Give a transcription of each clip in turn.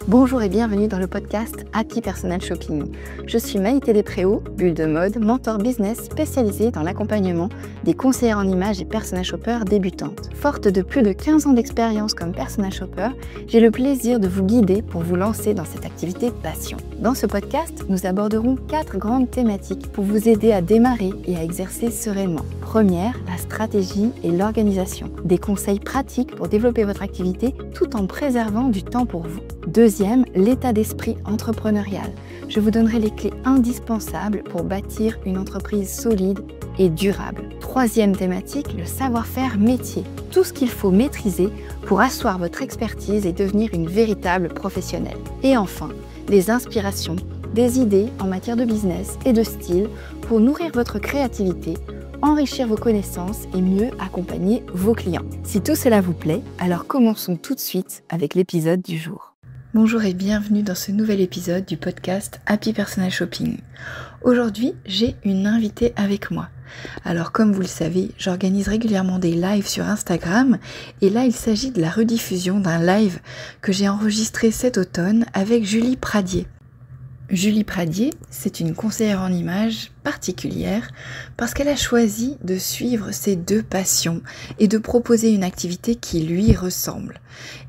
Bonjour et bienvenue dans le podcast Happy Personal Shopping. Je suis Maïté Despréaux, bulle de mode, mentor business spécialisée dans l'accompagnement des conseillères en images et personal shoppers débutantes. Forte de plus de 15 ans d'expérience comme personal shopper, j'ai le plaisir de vous guider pour vous lancer dans cette activité passion. Dans ce podcast, nous aborderons 4 grandes thématiques pour vous aider à démarrer et à exercer sereinement. Première, la stratégie et l'organisation. Des conseils pratiques pour développer votre activité tout en préservant du temps pour vous. Deuxième, l'état d'esprit entrepreneurial. Je vous donnerai les clés indispensables pour bâtir une entreprise solide et durable. Troisième thématique, le savoir-faire métier. Tout ce qu'il faut maîtriser pour asseoir votre expertise et devenir une véritable professionnelle. Et enfin, des inspirations, des idées en matière de business et de style pour nourrir votre créativité, enrichir vos connaissances et mieux accompagner vos clients. Si tout cela vous plaît, alors commençons tout de suite avec l'épisode du jour. Bonjour et bienvenue dans ce nouvel épisode du podcast Happy Personal Shopping. Aujourd'hui, j'ai une invitée avec moi. Alors comme vous le savez, j'organise régulièrement des lives sur Instagram et là il s'agit de la rediffusion d'un live que j'ai enregistré cet automne avec Julie Pradier. Julie Pradier, c'est une conseillère en images particulière parce qu'elle a choisi de suivre ses 2 passions et de proposer une activité qui lui ressemble.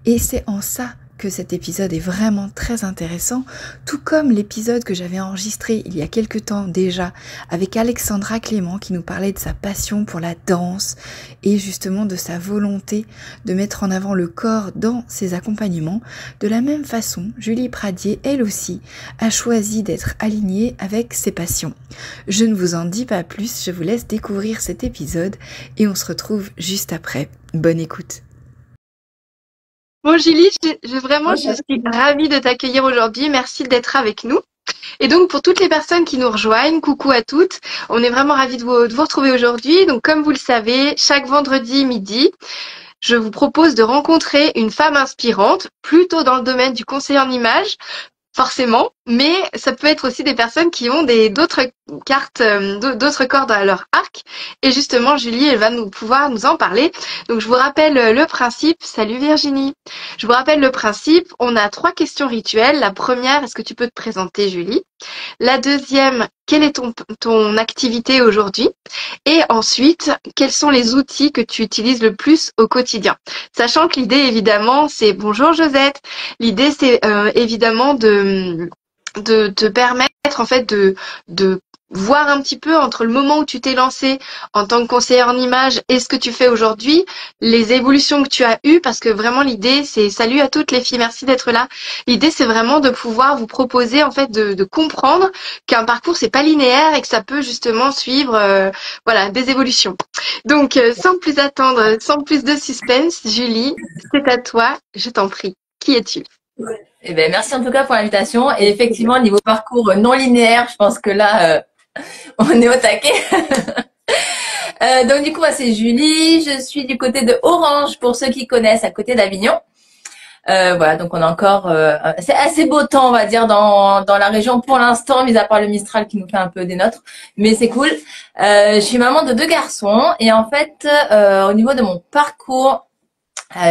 Et c'est en ça que cet épisode est vraiment très intéressant, tout comme l'épisode que j'avais enregistré il y a quelque temps déjà avec Alexandra Clément qui nous parlait de sa passion pour la danse et justement de sa volonté de mettre en avant le corps dans ses accompagnements. De la même façon, Julie Pradier, elle aussi, a choisi d'être alignée avec ses passions. Je ne vous en dis pas plus, je vous laisse découvrir cet épisode et on se retrouve juste après. Bonne écoute. Bon Julie, je suis ravie de t'accueillir aujourd'hui. Merci d'être avec nous. Et donc pour toutes les personnes qui nous rejoignent, coucou à toutes. On est vraiment ravis de vous retrouver aujourd'hui. Donc comme vous le savez, chaque vendredi midi, je vous propose de rencontrer une femme inspirante, plutôt dans le domaine du conseil en images, forcément, mais ça peut être aussi des personnes qui ont d'autres cordes à leur arc. Et justement, Julie, elle va pouvoir nous en parler. Donc, je vous rappelle le principe. Salut Virginie. Je vous rappelle le principe. On a 3 questions rituelles. La première, est-ce que tu peux te présenter, Julie? La deuxième, quelle est ton activité aujourd'hui? Et ensuite, quels sont les outils que tu utilises le plus au quotidien? Sachant que l'idée, évidemment, c'est bonjour Josette. L'idée, c'est évidemment de te permettre en fait de voir un petit peu entre le moment où tu t'es lancé en tant que conseillère en images et ce que tu fais aujourd'hui, les évolutions que tu as eues, parce que vraiment l'idée c'est, salut à toutes les filles, merci d'être là. L'idée c'est vraiment de pouvoir vous proposer en fait de comprendre qu'un parcours c'est pas linéaire et que ça peut justement suivre des évolutions. Donc sans plus attendre, sans plus de suspense, Julie, c'est à toi, je t'en prie. Qui es-tu? Eh ben, merci en tout cas pour l'invitation. Et effectivement, niveau parcours non linéaire, je pense que là, on est au taquet. Donc du coup, moi, c'est Julie. Je suis du côté de Orange, pour ceux qui connaissent, à côté d'Avignon. Voilà, donc on a encore... c'est assez beau temps, on va dire, dans la région pour l'instant, mis à part le Mistral qui nous fait un peu des nôtres. Mais c'est cool. Je suis maman de 2 garçons. Et en fait, au niveau de mon parcours,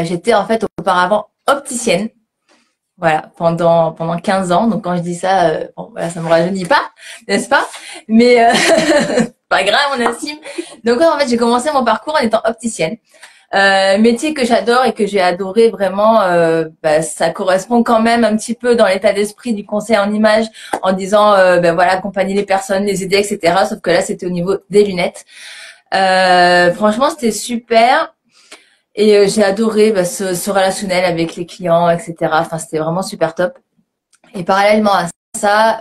j'étais en fait auparavant opticienne. Voilà, pendant 15 ans. Donc quand je dis ça, ça me rajeunit pas, n'est-ce pas? Mais pas grave, on assume. Donc en fait, j'ai commencé mon parcours en étant opticienne. Métier que j'adore et que j'ai adoré vraiment. Ça correspond quand même un petit peu dans l'état d'esprit du conseil en images, en disant accompagner les personnes, les aider, etc. Sauf que là, c'était au niveau des lunettes. Franchement, c'était super. Et j'ai adoré ce relationnel avec les clients, etc. Enfin, c'était vraiment super top. Et parallèlement à ça,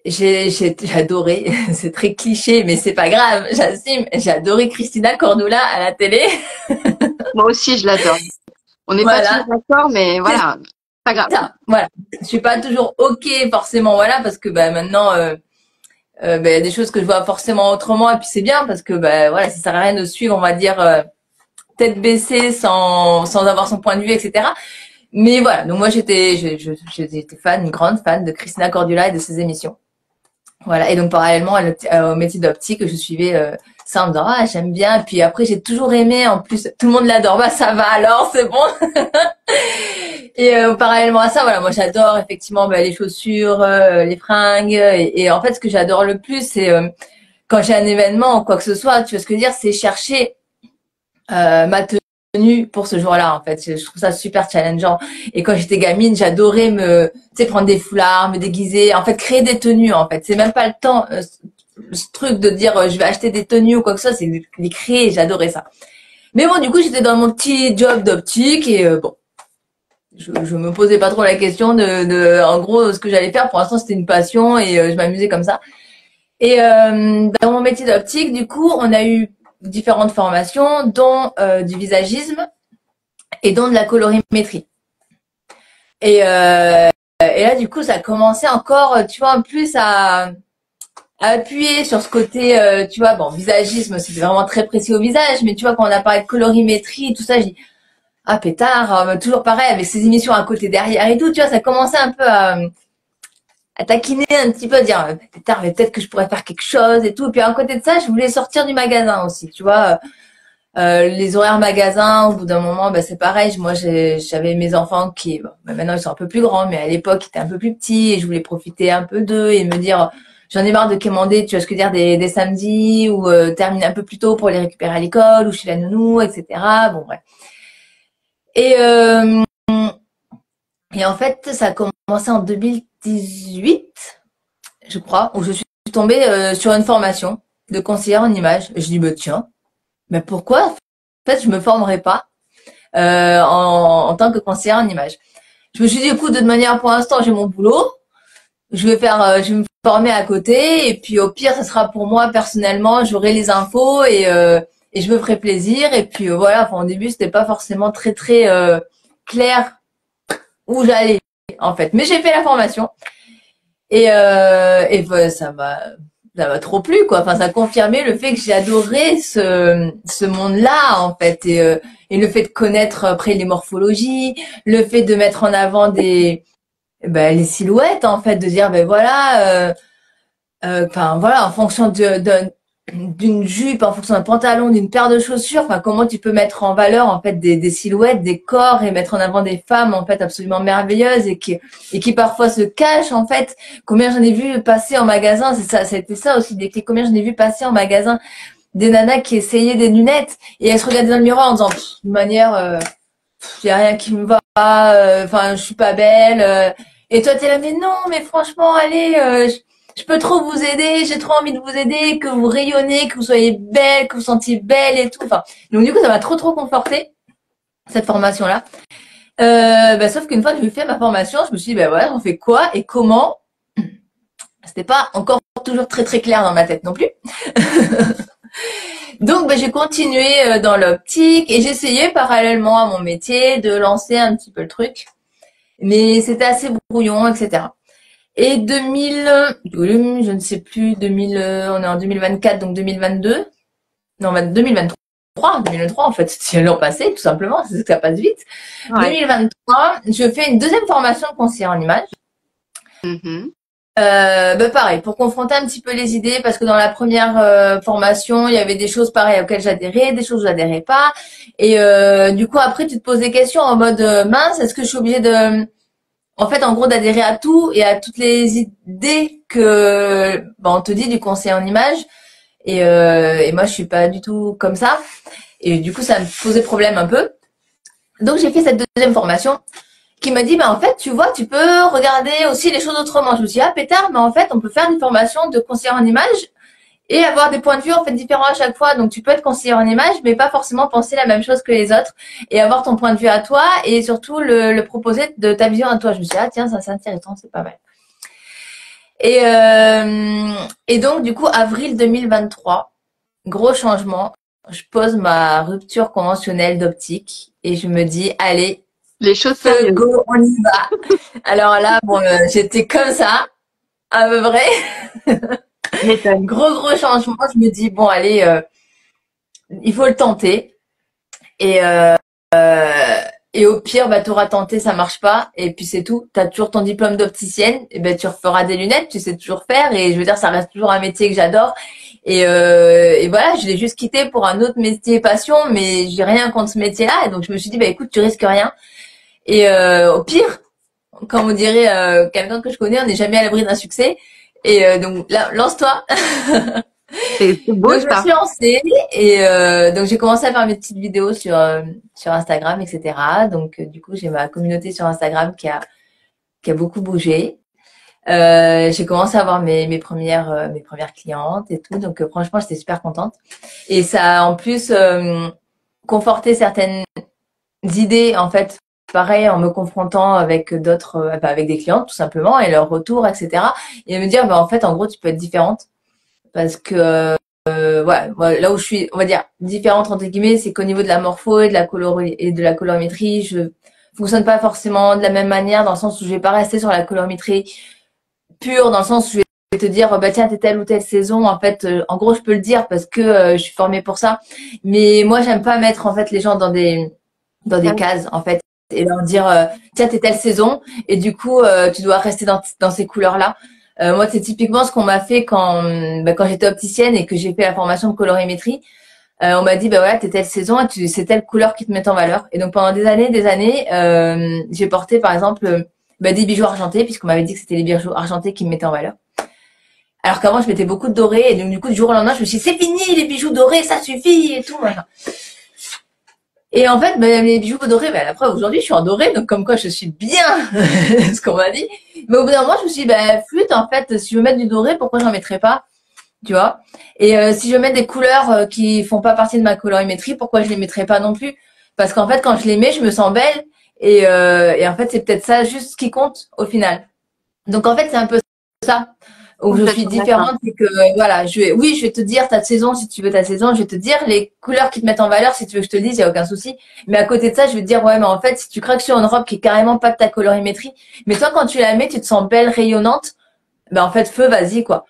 j'ai adoré, c'est très cliché, mais c'est pas grave, j'assume, j'ai adoré Christina Cordula à la télé. Moi aussi, je l'adore. On n'est pas toujours d'accord, mais voilà, pas grave. Ça, voilà, je suis pas toujours OK forcément, voilà, parce que maintenant... y a des choses que je vois forcément autrement et puis c'est bien parce que ça sert à rien de suivre, on va dire tête baissée sans avoir son point de vue, etc. Mais voilà, donc moi j'étais une grande fan de Christina Cordula et de ses émissions. Voilà, et donc parallèlement au métier d'optique que je suivais ça en me disant j'aime bien, et puis après j'ai toujours aimé, en plus tout le monde l'adore, ça va alors, c'est bon. Et parallèlement à ça, voilà, moi j'adore effectivement les chaussures, les fringues. Et en fait, ce que j'adore le plus, c'est quand j'ai un événement ou quoi que ce soit, tu vois ce que je veux dire, c'est chercher ma tenue pour ce jour-là. En fait, je trouve ça super challengeant. Et quand j'étais gamine, j'adorais tu sais, prendre des foulards, me déguiser, en fait, créer des tenues. En fait, c'est même pas le temps, ce truc de dire je vais acheter des tenues ou quoi que ce soit, c'est les créer. J'adorais ça. Mais bon, du coup, j'étais dans mon petit job d'optique et bon. Je me posais pas trop la question en gros, ce que j'allais faire. Pour l'instant, c'était une passion et je m'amusais comme ça. Et dans mon métier d'optique, du coup, on a eu différentes formations, dont du visagisme et dont de la colorimétrie. Et là, du coup, ça commençait encore, tu vois, en plus à appuyer sur ce côté, tu vois, bon, visagisme, c'était vraiment très précis au visage, mais tu vois, quand on a parlé de colorimétrie, tout ça, je dis ah pétard, toujours pareil avec ces émissions à côté derrière et tout, tu vois, ça commençait un peu à taquiner un petit peu, à dire pétard, mais peut-être que je pourrais faire quelque chose et tout. Et puis à côté de ça, je voulais sortir du magasin aussi, tu vois. Les horaires magasins, au bout d'un moment, bah, c'est pareil. Moi, j'avais mes enfants qui, bon, bah, maintenant ils sont un peu plus grands, mais à l'époque ils étaient un peu plus petits et je voulais profiter un peu d'eux et me dire j'en ai marre de quémander, tu vois ce que je veux dire, des samedis ou terminer un peu plus tôt pour les récupérer à l'école ou chez la nounou, etc. Bon bref. Et en fait, ça a commencé en 2018, je crois, où je suis tombée sur une formation de conseillère en image. Et je dis, bah, tiens, mais pourquoi, en fait, je me formerais pas en tant que conseillère en image. Je me suis dit, écoute, de toute manière, pour l'instant, j'ai mon boulot. Je vais me former à côté. Et puis, au pire, ça sera pour moi, personnellement, j'aurai les infos et je me ferai plaisir. Et puis, voilà, enfin, au début, c'était pas forcément très, très clair où j'allais, en fait. Mais j'ai fait la formation. Et bah, ça m'a trop plu, quoi. Enfin, ça a confirmé le fait que j'ai adoré ce monde-là, en fait. Et le fait de connaître après les morphologies, le fait de mettre en avant les silhouettes, en fait, de dire, ben voilà, enfin, voilà, en fonction d'une jupe, en fonction d'un pantalon, d'une paire de chaussures, enfin, comment tu peux mettre en valeur, en fait, des silhouettes, des corps et mettre en avant des femmes, en fait, absolument merveilleuses et qui parfois se cachent, en fait. Combien j'en ai vu passer en magasin, c'est ça, c'était ça aussi, combien j'en ai vu passer en magasin des nanas qui essayaient des lunettes et elles se regardaient dans le miroir en disant, de manière, y a rien qui me va, enfin, je suis pas belle, et toi, t'es là, mais non, mais franchement, allez, je peux trop vous aider, j'ai trop envie de vous aider, que vous rayonnez, que vous soyez belle, que vous sentiez belle et tout. Enfin, donc du coup, ça m'a trop conforté, cette formation-là. Sauf qu'une fois que j'ai fait ma formation, je me suis dit, ben voilà, on fait quoi et comment? C'était pas encore toujours très très clair dans ma tête non plus. Donc, j'ai continué dans l'optique et j'essayais parallèlement à mon métier de lancer un petit peu le truc. Mais c'était assez brouillon, etc. Et je ne sais plus, on est en 2024, donc 2022. Non, 2023 en fait, c'est l'an passé, tout simplement, c'est que ça passe vite. Ouais. 2023, je fais une deuxième formation de conseiller en image. Pareil, pour confronter un petit peu les idées, parce que dans la première formation, il y avait des choses pareilles auxquelles j'adhérais, des choses où j'adhérais pas. Et du coup, après, tu te poses des questions en mode mince, est-ce que je suis obligée en fait, en gros, d'adhérer à tout et à toutes les idées que on te dit du conseiller en image. Et moi, je suis pas du tout comme ça. Et du coup, ça me posait problème un peu. Donc, j'ai fait cette deuxième formation qui m'a dit, en fait, tu vois, tu peux regarder aussi les choses autrement. Je me suis dit, ah, pétard, mais en fait, on peut faire une formation de conseiller en image et avoir des points de vue, en fait, différents à chaque fois. Donc, tu peux être conseiller en image, mais pas forcément penser la même chose que les autres et avoir ton point de vue à toi et surtout le proposer de ta vision à toi. Je me suis dit, ah, tiens, ça, c'est intéressant, c'est pas mal. Et donc, du coup, avril 2023, gros changement. Je pose ma rupture conventionnelle d'optique et je me dis, allez, les choses sérieuses. Go, on y va. Alors là, j'étais comme ça, à peu près. Gros changement. Je me dis, bon, allez, il faut le tenter. Et au pire, t'auras tenté, ça marche pas. Et puis c'est tout. T'as toujours ton diplôme d'opticienne. Et tu referas des lunettes, tu sais toujours faire. Et je veux dire, ça reste toujours un métier que j'adore. Et voilà, je l'ai juste quitté pour un autre métier passion, mais j'ai rien contre ce métier-là. Et donc je me suis dit, écoute, tu risques rien. Et au pire, comme on dirait quelqu'un que je connais, on n'est jamais à l'abri d'un succès. Et donc là, lance-toi. C'est beau Donc je me ça. suis lancée et donc j'ai commencé à faire mes petites vidéos sur Instagram, etc. Donc du coup j'ai ma communauté sur Instagram qui a beaucoup bougé. J'ai commencé à avoir mes premières clientes et tout. Donc franchement j'étais super contente. Et ça a en plus conforté certaines idées en fait. Pareil, en me confrontant avec d'autres, avec des clientes tout simplement et leurs retours, etc. Et me dire, en fait, en gros, tu peux être différente parce que ouais, là où je suis, on va dire différente entre guillemets, c'est qu'au niveau de la morpho et de la colorimétrie, je fonctionne pas forcément de la même manière dans le sens où je vais pas rester sur la colorimétrie pure, dans le sens où je vais te dire, bah tiens, t'es telle ou telle saison. En fait, en gros, je peux le dire parce que je suis formée pour ça. Mais moi, j'aime pas mettre en fait les gens dans des cases en fait et leur dire tiens t'es telle saison et du coup tu dois rester dans ces couleurs là. Moi c'est typiquement ce qu'on m'a fait quand j'étais opticienne et que j'ai fait la formation de colorimétrie. On m'a dit bah voilà t'es telle saison et c'est telle couleur qui te met en valeur. Et donc pendant des années j'ai porté par exemple des bijoux argentés puisqu'on m'avait dit que c'était les bijoux argentés qui me mettaient en valeur. Alors qu'avant je mettais beaucoup de dorés et donc du coup du jour au lendemain je me suis dit c'est fini les bijoux dorés ça suffit et tout machin. Et en fait, les bijoux dorés, la preuve, aujourd'hui, je suis en doré, donc comme quoi je suis bien, ce qu'on m'a dit. Mais au bout d'un moment, je me suis dit, flûte, en fait, si je veux mettre du doré, pourquoi j'en mettrais pas, tu vois? Et si je veux mettre des couleurs qui font pas partie de ma colorimétrie, pourquoi je les mettrais pas non plus? Parce qu'en fait, quand je les mets, je me sens belle. Et en fait, c'est peut-être ça juste ce qui compte au final. Donc en fait, c'est un peu ça. Où je suis différente, c'est que voilà, je vais te dire ta saison si tu veux ta saison, je vais te dire les couleurs qui te mettent en valeur si tu veux que je te le dise, il y a aucun souci. Mais à côté de ça, je vais te dire ouais, mais en fait, si tu craques sur une robe qui est carrément pas de ta colorimétrie, mais toi quand tu la mets, tu te sens belle, rayonnante, en fait, feu, vas-y quoi.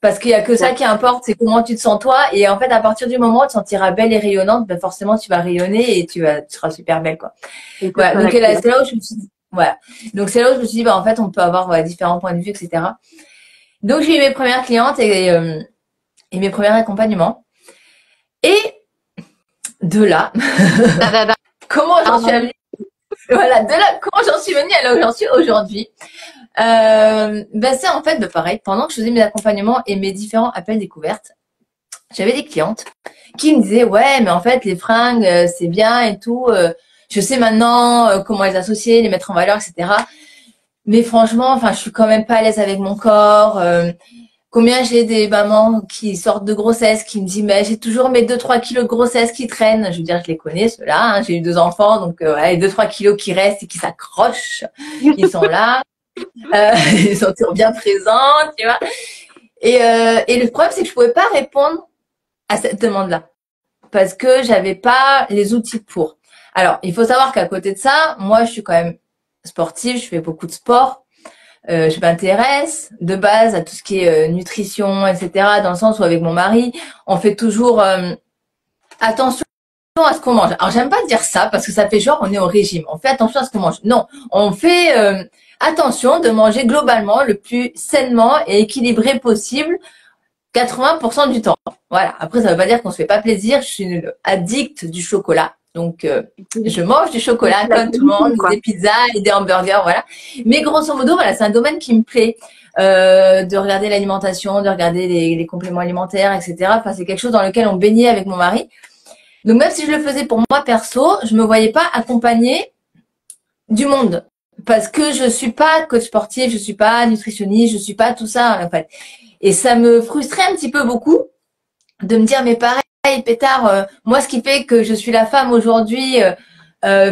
Parce qu'il y a que ça qui importe, c'est comment tu te sens toi. Et en fait, à partir du moment où tu te sentiras belle et rayonnante, forcément tu vas rayonner et tu seras super belle quoi. Voilà, donc c'est là où je me suis dit, voilà. Donc c'est là où je me suis dit en fait, on peut avoir différents points de vue, etc. Donc, j'ai eu mes premières clientes et mes premiers accompagnements. Et de là, comment j'en suis venue, voilà, de là, comment j'en suis venue à là où j'en suis aujourd'hui. C'est en fait, pareil, pendant que je faisais mes accompagnements et mes différents appels découvertes, j'avais des clientes qui me disaient, ouais, mais en fait, les fringues, c'est bien et tout. Je sais maintenant comment les associer, les mettre en valeur, etc. Mais franchement, je suis quand même pas à l'aise avec mon corps. Combien j'ai des mamans qui sortent de grossesse, qui me disent, mais j'ai toujours mes 2-3 kilos de grossesse qui traînent. Je veux dire, je les connais, ceux-là. Hein. J'ai eu 2 enfants, donc les 2-3 kilos qui restent et qui s'accrochent, ils sont là. Ils sont toujours bien présents, tu vois. Et le problème, c'est que je pouvais pas répondre à cette demande-là parce que j'avais pas les outils pour. Alors, il faut savoir qu'à côté de ça, moi, je suis quand même sportive, je fais beaucoup de sport. Je m'intéresse de base à tout ce qui est nutrition, etc. Dans le sens où avec mon mari, on fait toujours attention à ce qu'on mange. Alors j'aime pas dire ça parce que ça fait genre on est au régime. On fait attention à ce qu'on mange. Non, on fait attention de manger globalement le plus sainement et équilibré possible 80% du temps. Voilà. Après ça veut pas dire qu'on se fait pas plaisir. Je suis une addicte du chocolat. Donc, je mange du chocolat comme tout le monde, des pizzas et des hamburgers, voilà. Mais grosso modo, voilà, c'est un domaine qui me plaît. De regarder l'alimentation, de regarder les compléments alimentaires, etc. Enfin, c'est quelque chose dans lequel on baignait avec mon mari. Donc, même si je le faisais pour moi perso, je me voyais pas accompagner du monde. Parce que je suis pas coach sportif, je suis pas nutritionniste, je suis pas tout ça, en fait. Et ça me frustrait un petit peu beaucoup de me dire, mais pareil, pétard, moi, ce qui fait que je suis la femme aujourd'hui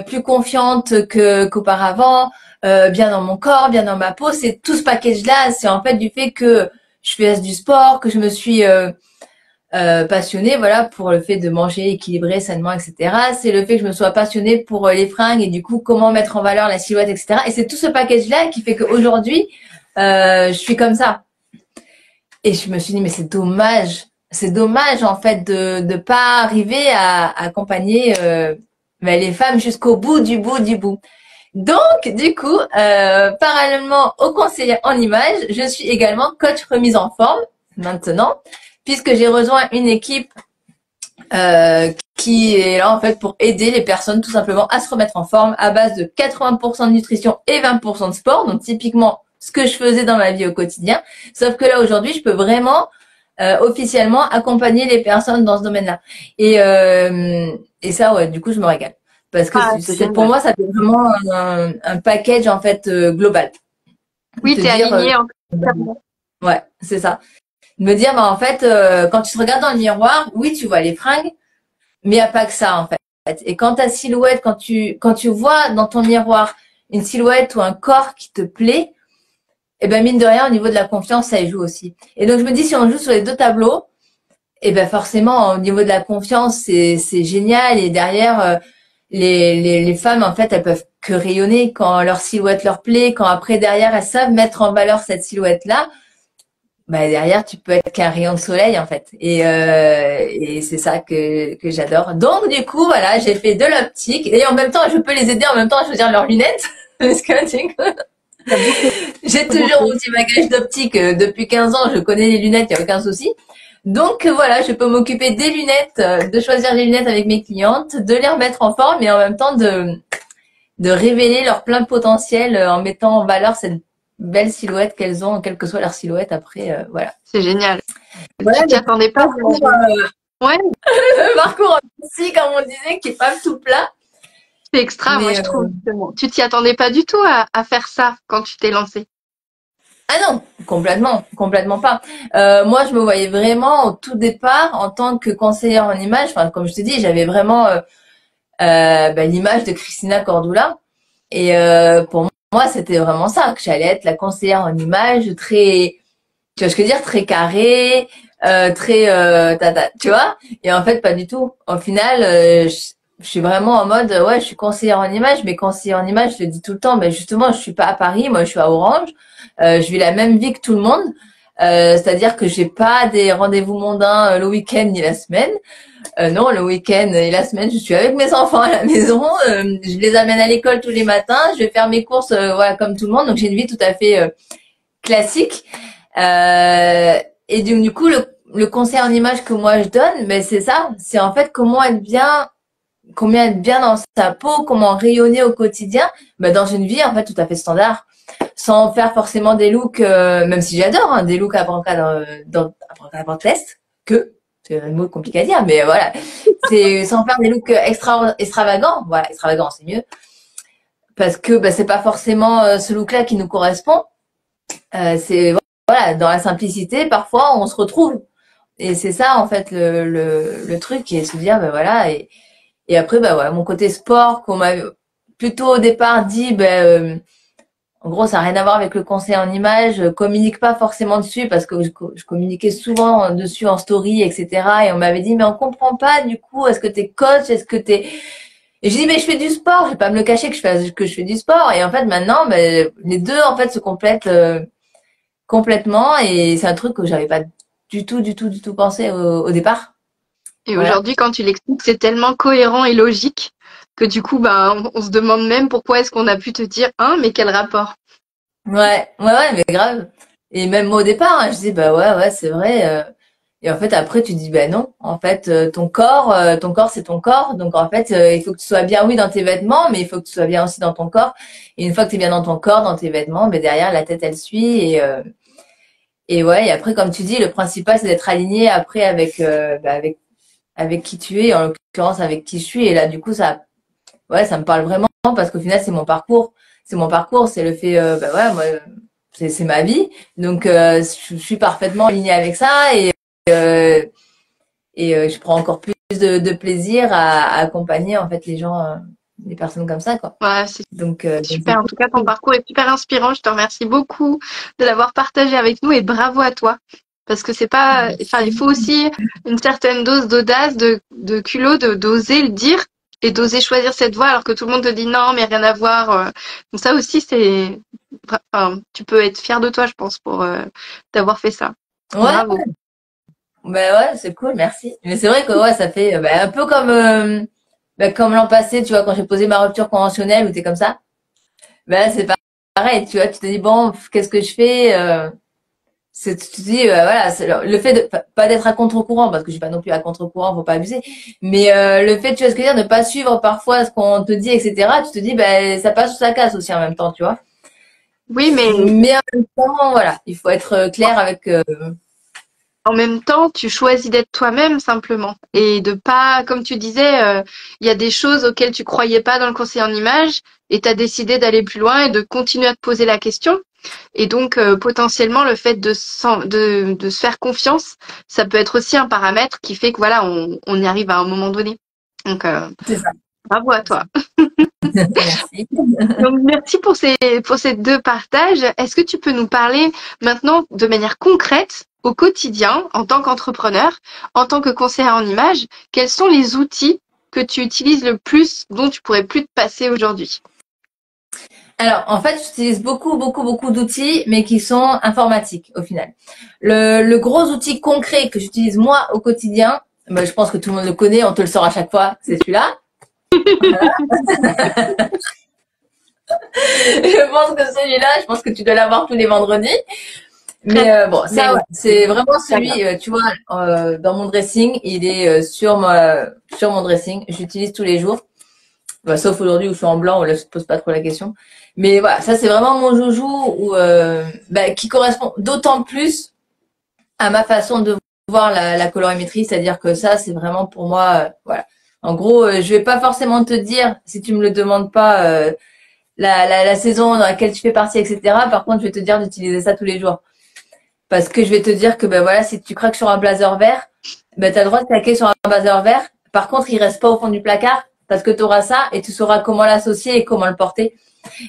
plus confiante qu'auparavant, bien dans mon corps, bien dans ma peau, c'est tout ce package-là. C'est en fait du fait que je fais du sport, que je me suis passionnée, voilà, pour le fait de manger équilibré, sainement, etc. C'est le fait que je me sois passionnée pour les fringues et du coup, comment mettre en valeur la silhouette, etc. Et c'est tout ce package-là qui fait qu'aujourd'hui, je suis comme ça. Et je me suis dit, mais c'est dommage. C'est dommage, en fait, de pas arriver à accompagner les femmes jusqu'au bout du bout du bout. Donc, du coup, parallèlement au conseiller en images, je suis également coach remise en forme maintenant, puisque j'ai rejoint une équipe qui est là en fait pour aider les personnes tout simplement à se remettre en forme à base de 80% de nutrition et 20% de sport. Donc typiquement ce que je faisais dans ma vie au quotidien. Sauf que là aujourd'hui, je peux vraiment officiellement accompagner les personnes dans ce domaine-là. Et ça, ouais, du coup, je me régale. Parce que pour moi, ça fait vraiment un package en fait global. Oui, t'es aligné en fait. Ouais, c'est ça. Me dire, bah en fait, quand tu te regardes dans le miroir, oui, tu vois les fringues, mais il n'y a pas que ça en fait. Et quand ta silhouette, quand tu vois dans ton miroir une silhouette ou un corps qui te plaît, et ben mine de rien, au niveau de la confiance, ça y joue aussi. Et donc je me dis, si on joue sur les deux tableaux, et ben forcément, au niveau de la confiance, c'est génial. Et derrière, les femmes, en fait, elles peuvent que rayonner quand leur silhouette leur plaît, quand après derrière, elles savent mettre en valeur cette silhouette-là. Bah derrière, tu peux être qu'un rayon de soleil en fait. Et c'est ça que j'adore. Donc du coup, voilà, j'ai fait de l'optique et en même temps, je peux les aider en même temps à choisir leurs lunettes. Parce que j'ai toujours mon petit bagage d'optique depuis 15 ans. Je connais les lunettes, il n'y a aucun souci. Donc voilà, je peux m'occuper des lunettes, de choisir les lunettes avec mes clientes, de les remettre en forme et en même temps de révéler leur plein potentiel en mettant en valeur cette belle silhouette qu'elles ont, quelle que soit leur silhouette après, voilà. C'est génial. Voilà, tu t'y attendais pas. Ouais. Le parcours aussi, comme on disait, qui est pas tout plat. C'est extra, moi je trouve. Tu t'y attendais pas du tout à faire ça quand tu t'es lancée. Ah non, complètement pas. Moi, je me voyais vraiment au tout départ en tant que conseillère en image. Enfin, comme je te dis, j'avais vraiment l'image de Christina Cordula. Et pour moi, c'était vraiment ça, que j'allais être la conseillère en image, très, tu vois ce que je veux dire, très carrée, très tu vois. Et en fait, pas du tout. Au final, je suis vraiment en mode, ouais, je suis conseillère en image, mais conseillère en image, je le dis tout le temps, mais justement, je suis pas à Paris, moi, je suis à Orange. Je vis la même vie que tout le monde. C'est-à-dire que j'ai pas des rendez-vous mondains le week-end ni la semaine. Non, le week-end et la semaine, je suis avec mes enfants à la maison. Je les amène à l'école tous les matins. Je vais faire mes courses, voilà, comme tout le monde. Donc j'ai une vie tout à fait classique. Et du coup, le conseil en image que moi je donne, mais c'est ça. C'est en fait comment être bien dans sa peau, comment rayonner au quotidien, dans une vie en fait tout à fait standard, sans faire forcément des looks, même si j'adore, hein, des looks abracadabrantesques, c'est un mot compliqué à dire, mais voilà, c'est sans faire des looks extravagants, voilà, extravagant c'est mieux, parce que c'est pas forcément ce look-là qui nous correspond. C'est voilà, dans la simplicité, parfois on se retrouve, et c'est ça en fait le truc, et se dire voilà. Et après, voilà, mon côté sport, qu'on m'a plutôt au départ dit, en gros, ça n'a rien à voir avec le conseil en image. Je communique pas forcément dessus parce que je communiquais souvent dessus en story, etc. Et on m'avait dit, mais on comprend pas, du coup, est-ce que t'es coach, est-ce que t'es... Et je dis, mais je fais du sport, je vais pas me le cacher que je fais du sport. Et en fait, maintenant, les deux, en fait, se complètent complètement. Et c'est un truc que j'avais pas du tout pensé au départ. Et aujourd'hui, quand tu l'expliques, c'est tellement cohérent et logique que du coup, on se demande même pourquoi est-ce qu'on a pu te dire, mais quel rapport? Ouais, mais grave. Et même moi au départ, hein, je dis, ouais, c'est vrai. Et en fait, après, tu dis, non. En fait, ton corps, c'est ton corps. Donc, en fait, il faut que tu sois bien, oui, dans tes vêtements, mais il faut que tu sois bien aussi dans ton corps. Et une fois que tu es bien dans ton corps, dans tes vêtements, derrière, la tête, elle suit. Et ouais, et après, comme tu dis, le principal, c'est d'être aligné après avec qui tu es, en l'occurrence avec qui je suis. Et là, du coup, ça me parle vraiment parce qu'au final, c'est mon parcours. C'est le fait, moi, c'est ma vie. Donc, je suis parfaitement alignée avec ça et je prends encore plus de plaisir à accompagner, en fait, les gens, des personnes comme ça, quoi. Ouais, c'est super. En tout cas, ton parcours est super inspirant. Je te remercie beaucoup de l'avoir partagé avec nous et bravo à toi. Parce que c'est pas, il faut aussi une certaine dose d'audace, de culot, d'oser le dire et d'oser choisir cette voie alors que tout le monde te dit non, mais rien à voir. Donc ça aussi, tu peux être fier de toi, je pense, pour d'avoir fait ça. Ouais. Bravo. Ouais, c'est cool, merci. Mais c'est vrai que ça fait un peu comme l'an passé, tu vois, quand j'ai posé ma rupture conventionnelle où t'es comme ça. C'est pareil, tu vois, tu te dis bon, qu'est-ce que je fais tu te dis, voilà, le fait de pas d'être à contre-courant, parce que je suis pas non plus à contre-courant, faut pas abuser, mais le fait, tu vois ce que je veux dire, de pas suivre parfois ce qu'on te dit, etc., tu te dis, ben, ça passe ou ça casse aussi en même temps, tu vois. Oui, mais en même temps, voilà, il faut être clair avec. en même temps, tu choisis d'être toi-même simplement et de pas, comme tu disais, il y a des choses auxquelles tu croyais pas dans le conseil en image et tu as décidé d'aller plus loin et de continuer à te poser la question. Et donc, potentiellement, le fait de se faire confiance, ça peut être aussi un paramètre qui fait que voilà, on y arrive à un moment donné. Donc, C'est ça. bravo à toi. Merci. Donc, merci pour ces deux partages. Est-ce que tu peux nous parler maintenant de manière concrète au quotidien, en tant qu'entrepreneur, en tant que conseillère en image, quels sont les outils que tu utilises le plus, dont tu pourrais plus te passer aujourd'hui? Alors, en fait, j'utilise beaucoup d'outils, mais qui sont informatiques au final. Le gros outil concret que j'utilise moi au quotidien, ben, je pense que tout le monde le connaît, on te le sort à chaque fois, c'est celui-là. Voilà. Je pense que celui-là, je pense que tu dois l'avoir tous les vendredis. Mais bon, ça, ouais, c'est vraiment celui, tu vois, dans mon dressing, il est sur mon dressing. J'utilise tous les jours. Bah, sauf aujourd'hui où je suis en blanc, où là je te pose pas trop la question. Mais voilà, ça c'est vraiment mon joujou qui correspond d'autant plus à ma façon de voir la colorimétrie, c'est-à-dire que ça c'est vraiment pour moi, voilà. En gros, je vais pas forcément te dire, si tu me le demandes pas, la saison dans laquelle tu fais partie, etc. Par contre, je vais te dire d'utiliser ça tous les jours. Parce que je vais te dire que ben voilà, si tu craques sur un blazer vert, ben tu as le droit de craquer sur un blazer vert. Par contre, il reste pas au fond du placard parce que tu auras ça et tu sauras comment l'associer et comment le porter.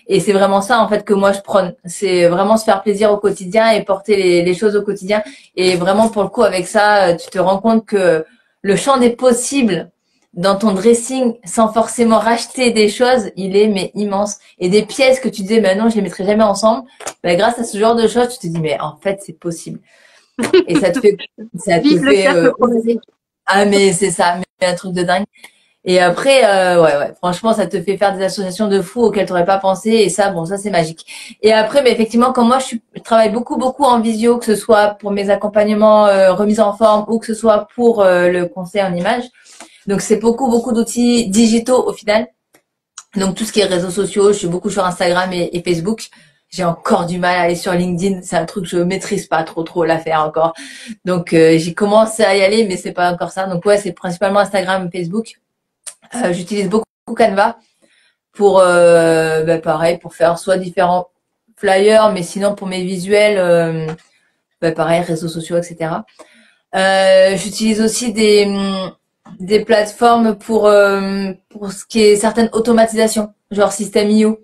Et c'est vraiment ça en fait que moi je prône. C'est vraiment se faire plaisir au quotidien et porter les choses au quotidien. Et vraiment pour le coup avec ça, tu te rends compte que le champ des possibles dans ton dressing sans forcément racheter des choses, il est mais immense. Et des pièces que tu disais mais non, je les mettrai jamais ensemble. Ben, grâce à ce genre de choses, tu te dis mais en fait c'est possible. Et ça te fait ah mais c'est ça, mais un truc de dingue. Et après, ouais, franchement, ça te fait faire des associations de fous auxquelles tu n'aurais pas pensé. Et ça, bon, ça, c'est magique. Et après, mais effectivement, comme moi, je travaille beaucoup en visio, que ce soit pour mes accompagnements remise en forme ou que ce soit pour le conseil en image. Donc, c'est beaucoup d'outils digitaux au final. Donc, tout ce qui est réseaux sociaux, je suis beaucoup sur Instagram et Facebook. J'ai encore du mal à aller sur LinkedIn. C'est un truc que je maîtrise pas trop l'affaire encore. Donc, j'ai commencé à y aller, mais c'est pas encore ça. Donc, ouais, c'est principalement Instagram et Facebook. J'utilise beaucoup Canva pour pareil pour faire soit différents flyers, mais sinon pour mes visuels, pareil réseaux sociaux, etc. J'utilise aussi des plateformes pour ce qui est certaines automatisations, genre System.io,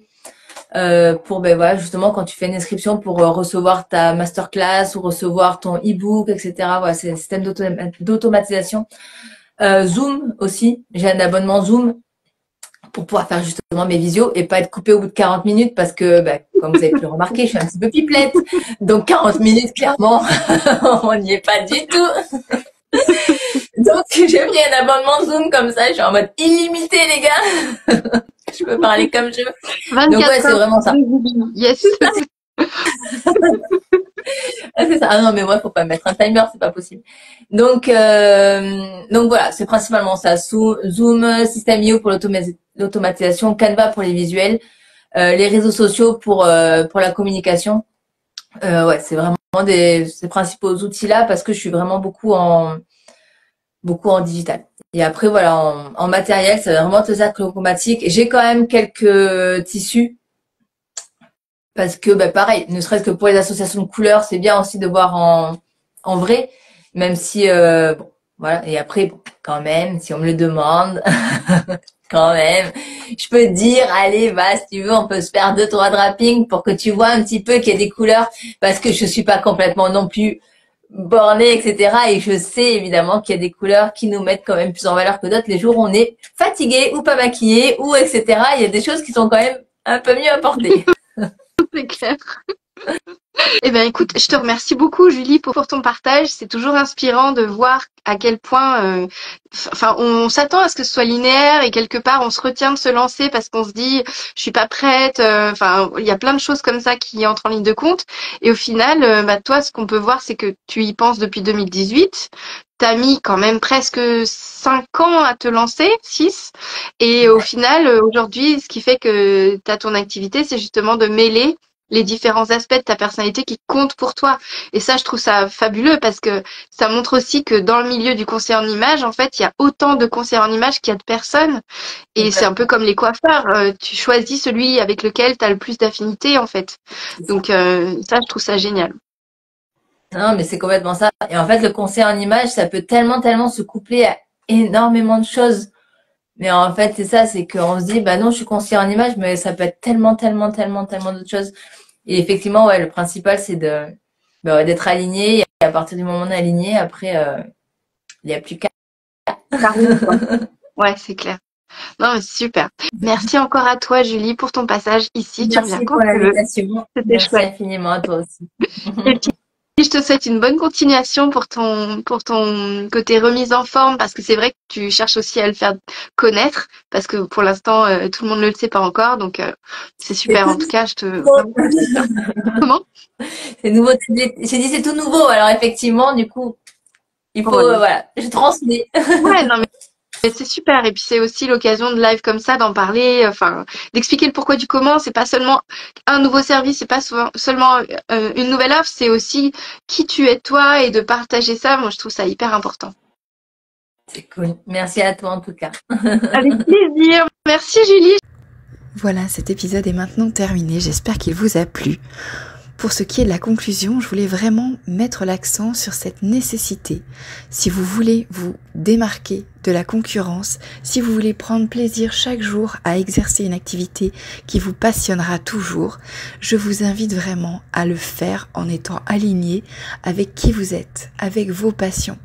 pour voilà justement quand tu fais une inscription pour recevoir ta masterclass ou recevoir ton e-book, etc. Voilà, c'est un système d'automatisation. Zoom aussi, j'ai un abonnement Zoom pour pouvoir faire justement mes visios et pas être coupé au bout de 40 minutes parce que, comme vous avez pu le remarquer, je suis un petit peu pipelette. Donc 40 minutes, clairement, on n'y est pas du tout. Donc j'ai pris un abonnement Zoom comme ça, je suis en mode illimité les gars. Je peux parler comme je veux. Donc ouais, c'est vraiment ça. Yes. Ah, c'est ça. Ah non, mais moi, faut pas mettre un timer, c'est pas possible. Donc voilà, c'est principalement ça. Zoom, System.io pour l'automatisation, Canva pour les visuels, les réseaux sociaux pour la communication. Ouais, c'est vraiment ces principaux outils-là parce que je suis vraiment beaucoup en digital. Et après, voilà, en matériel, c'est vraiment tout ça chromatique. J'ai quand même quelques tissus. Parce que pareil, ne serait-ce que pour les associations de couleurs, c'est bien aussi de voir en vrai, même si bon, voilà. Et après, bon, quand même, si on me le demande, quand même, je peux te dire, allez, va, si tu veux, on peut se faire 2-3 drappings pour que tu vois un petit peu qu'il y a des couleurs, parce que je suis pas complètement non plus bornée, etc. Et je sais évidemment qu'il y a des couleurs qui nous mettent quand même plus en valeur que d'autres les jours où on est fatigué ou pas maquillé ou etc. Il y a des choses qui sont quand même un peu mieux à porter. C'est clair. Eh bien, écoute, je te remercie beaucoup, Julie, pour ton partage. C'est toujours inspirant de voir à quel point, enfin, on s'attend à ce que ce soit linéaire et quelque part, on se retient de se lancer parce qu'on se dit, je suis pas prête. Enfin, il y a plein de choses comme ça qui entrent en ligne de compte. Et au final, toi, ce qu'on peut voir, c'est que tu y penses depuis 2018. T'as mis quand même presque 5 ans à te lancer, 6. Et au final, aujourd'hui, ce qui fait que t'as ton activité, c'est justement de mêler les différents aspects de ta personnalité qui comptent pour toi. Et ça, je trouve ça fabuleux parce que ça montre aussi que dans le milieu du conseil en image, en fait, il y a autant de conseillers en image qu'il y a de personnes. Et c'est un peu comme les coiffeurs. Tu choisis celui avec lequel tu as le plus d'affinité, en fait. Donc, ça, je trouve ça génial. Non, mais c'est complètement ça. Et en fait, le conseil en image, ça peut tellement, tellement se coupler à énormément de choses. Mais en fait, c'est ça, c'est qu'on se dit, bah non, je suis conseiller en image, mais ça peut être tellement, tellement, tellement, tellement d'autres choses. Et effectivement, ouais, le principal, c'est d'être aligné. Et à partir du moment où on est aligné, après, il n'y a plus qu'à. Ouais, c'est clair. Non, mais super. Merci encore à toi, Julie, pour ton passage ici. Tu reviens Merci quand pour tu veux. l'invitation. C'était Merci chouette. infiniment à toi aussi. Et puis, je te souhaite une bonne continuation pour ton côté remise en forme, parce que c'est vrai que tu cherches aussi à le faire connaître, parce que pour l'instant, tout le monde ne le sait pas encore, donc c'est super. En tout cas, je te... Comment? C'est nouveau. J'ai dit c'est tout nouveau. Alors effectivement, du coup, il faut, Ouais. voilà, je transmets. Ouais, non, mais c'est super. Et puis c'est aussi l'occasion de live comme ça, d'en parler, enfin, d'expliquer le pourquoi du comment. C'est pas seulement un nouveau service, c'est pas seulement une nouvelle offre, c'est aussi qui tu es toi et de partager ça. Moi, je trouve ça hyper important. C'est cool. Merci à toi en tout cas. Avec plaisir. Merci Julie. Voilà, cet épisode est maintenant terminé. J'espère qu'il vous a plu. Pour ce qui est de la conclusion, je voulais vraiment mettre l'accent sur cette nécessité. Si vous voulez vous démarquer de la concurrence, si vous voulez prendre plaisir chaque jour à exercer une activité qui vous passionnera toujours, je vous invite vraiment à le faire en étant aligné avec qui vous êtes, avec vos passions.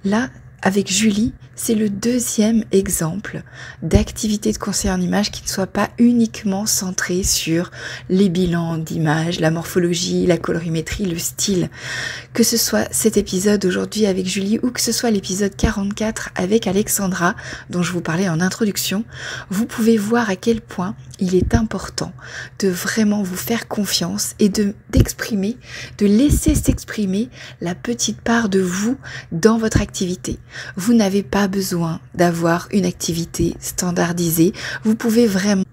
Là, avec Julie, c'est le deuxième exemple d'activité de conseil en image qui ne soit pas uniquement centrée sur les bilans d'images, la morphologie, la colorimétrie, le style. Que ce soit cet épisode aujourd'hui avec Julie ou que ce soit l'épisode 44 avec Alexandra dont je vous parlais en introduction, vous pouvez voir à quel point il est important de vraiment vous faire confiance et d'exprimer, de laisser s'exprimer la petite part de vous dans votre activité. Vous n'avez pas besoin d'avoir une activité standardisée. Vous pouvez vraiment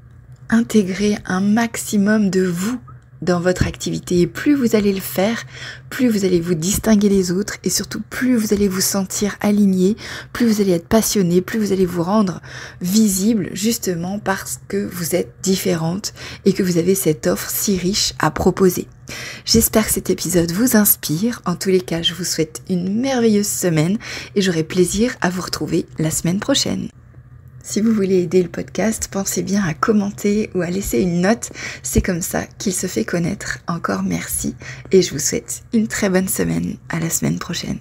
intégrer un maximum de vous dans votre activité. Et plus vous allez le faire, plus vous allez vous distinguer des autres et surtout plus vous allez vous sentir aligné, plus vous allez être passionné, plus vous allez vous rendre visible justement parce que vous êtes différente et que vous avez cette offre si riche à proposer. J'espère que cet épisode vous inspire. En tous les cas, je vous souhaite une merveilleuse semaine et j'aurai plaisir à vous retrouver la semaine prochaine. Si vous voulez aider le podcast, pensez bien à commenter ou à laisser une note. C'est comme ça qu'il se fait connaître. Encore merci et je vous souhaite une très bonne semaine. À la semaine prochaine.